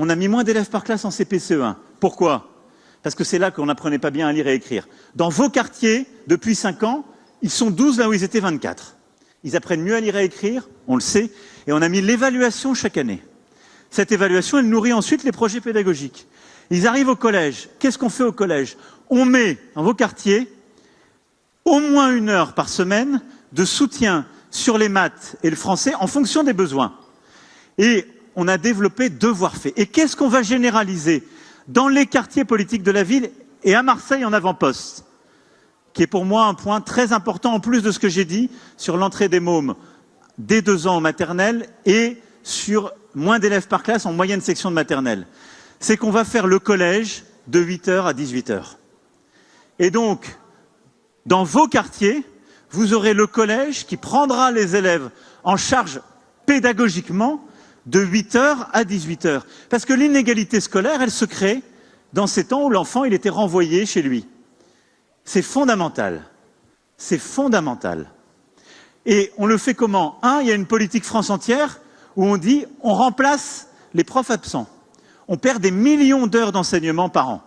On a mis moins d'élèves par classe en CP-CE1. Pourquoi? Parce que c'est là qu'on n'apprenait pas bien à lire et écrire. Dans vos quartiers, depuis 5 ans, ils sont 12 là où ils étaient 24. Ils apprennent mieux à lire et écrire, on le sait, et on a mis l'évaluation chaque année. Cette évaluation, elle nourrit ensuite les projets pédagogiques. Ils arrivent au collège. Qu'est-ce qu'on fait au collège? On met, dans vos quartiers, au moins 1 heure par semaine de soutien sur les maths et le français en fonction des besoins. Et on a développé devoirs faits. Et qu'est-ce qu'on va généraliser dans les quartiers politiques de la ville et à Marseille en avant-poste, qui est pour moi un point très important en plus de ce que j'ai dit sur l'entrée des mômes dès 2 ans en maternelle et sur moins d'élèves par classe en moyenne section de maternelle. C'est qu'on va faire le collège de 8h à 18h. Et donc, dans vos quartiers, vous aurez le collège qui prendra les élèves en charge pédagogiquement de 8h à 18h. Parce que l'inégalité scolaire, elle se crée dans ces temps où l'enfant il était renvoyé chez lui. C'est fondamental. C'est fondamental. Et on le fait comment? Il y a une politique France entière où on dit on remplace les profs absents. On perd des millions d'heures d'enseignement par an.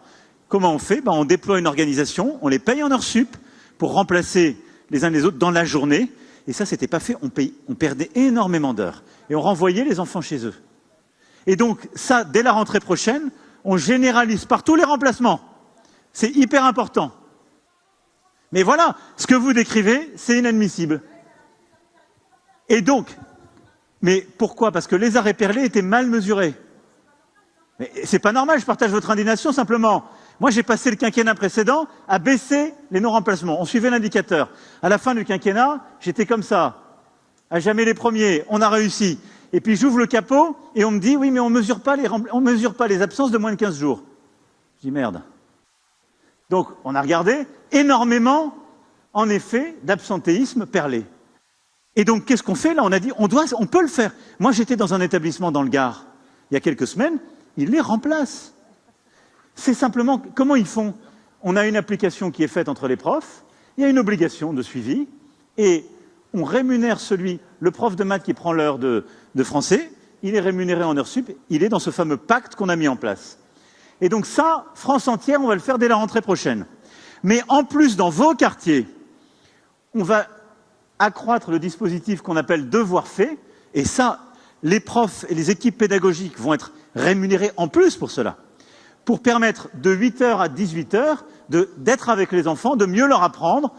Comment on fait? On déploie une organisation, on les paye en heures sup pour remplacer les uns les autres dans la journée. Et ça, c'était pas fait. On perdait énormément d'heures. Et on renvoyait les enfants chez eux. Et donc, ça, dès la rentrée prochaine, on généralise partout les remplacements. C'est hyper important. Mais voilà, ce que vous décrivez, c'est inadmissible. Et donc, mais pourquoi? Parce que les arrêts perlés étaient mal mesurés. Mais c'est pas normal, je partage votre indignation simplement. Moi, j'ai passé le quinquennat précédent à baisser les non-remplacements. On suivait l'indicateur. À la fin du quinquennat, j'étais comme ça. À jamais les premiers. On a réussi. Et puis j'ouvre le capot et on me dit, oui, mais on mesure pas les absences de moins de 15 jours. Je dis, merde. Donc, on a regardé énormément, en effet, d'absentéisme perlé. Et donc, qu'est-ce qu'on fait là? On a dit, on peut le faire. Moi, j'étais dans un établissement dans le Gard, il y a quelques semaines, ils les remplacent. C'est simplement, comment ils font? On a une application qui est faite entre les profs, il y a une obligation de suivi, et on rémunère le prof de maths qui prend l'heure de français, il est rémunéré en heures sup, il est dans ce fameux pacte qu'on a mis en place. Et donc ça, France entière, on va le faire dès la rentrée prochaine. Mais en plus, dans vos quartiers, on va accroître le dispositif qu'on appelle devoir fait, et ça, les profs et les équipes pédagogiques vont être rémunérés en plus pour cela, pour permettre de 8h à 18h d'être avec les enfants, de mieux leur apprendre,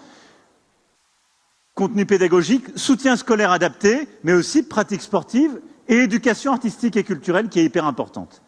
contenu pédagogique, soutien scolaire adapté, mais aussi pratique sportive et éducation artistique et culturelle qui est hyper importante.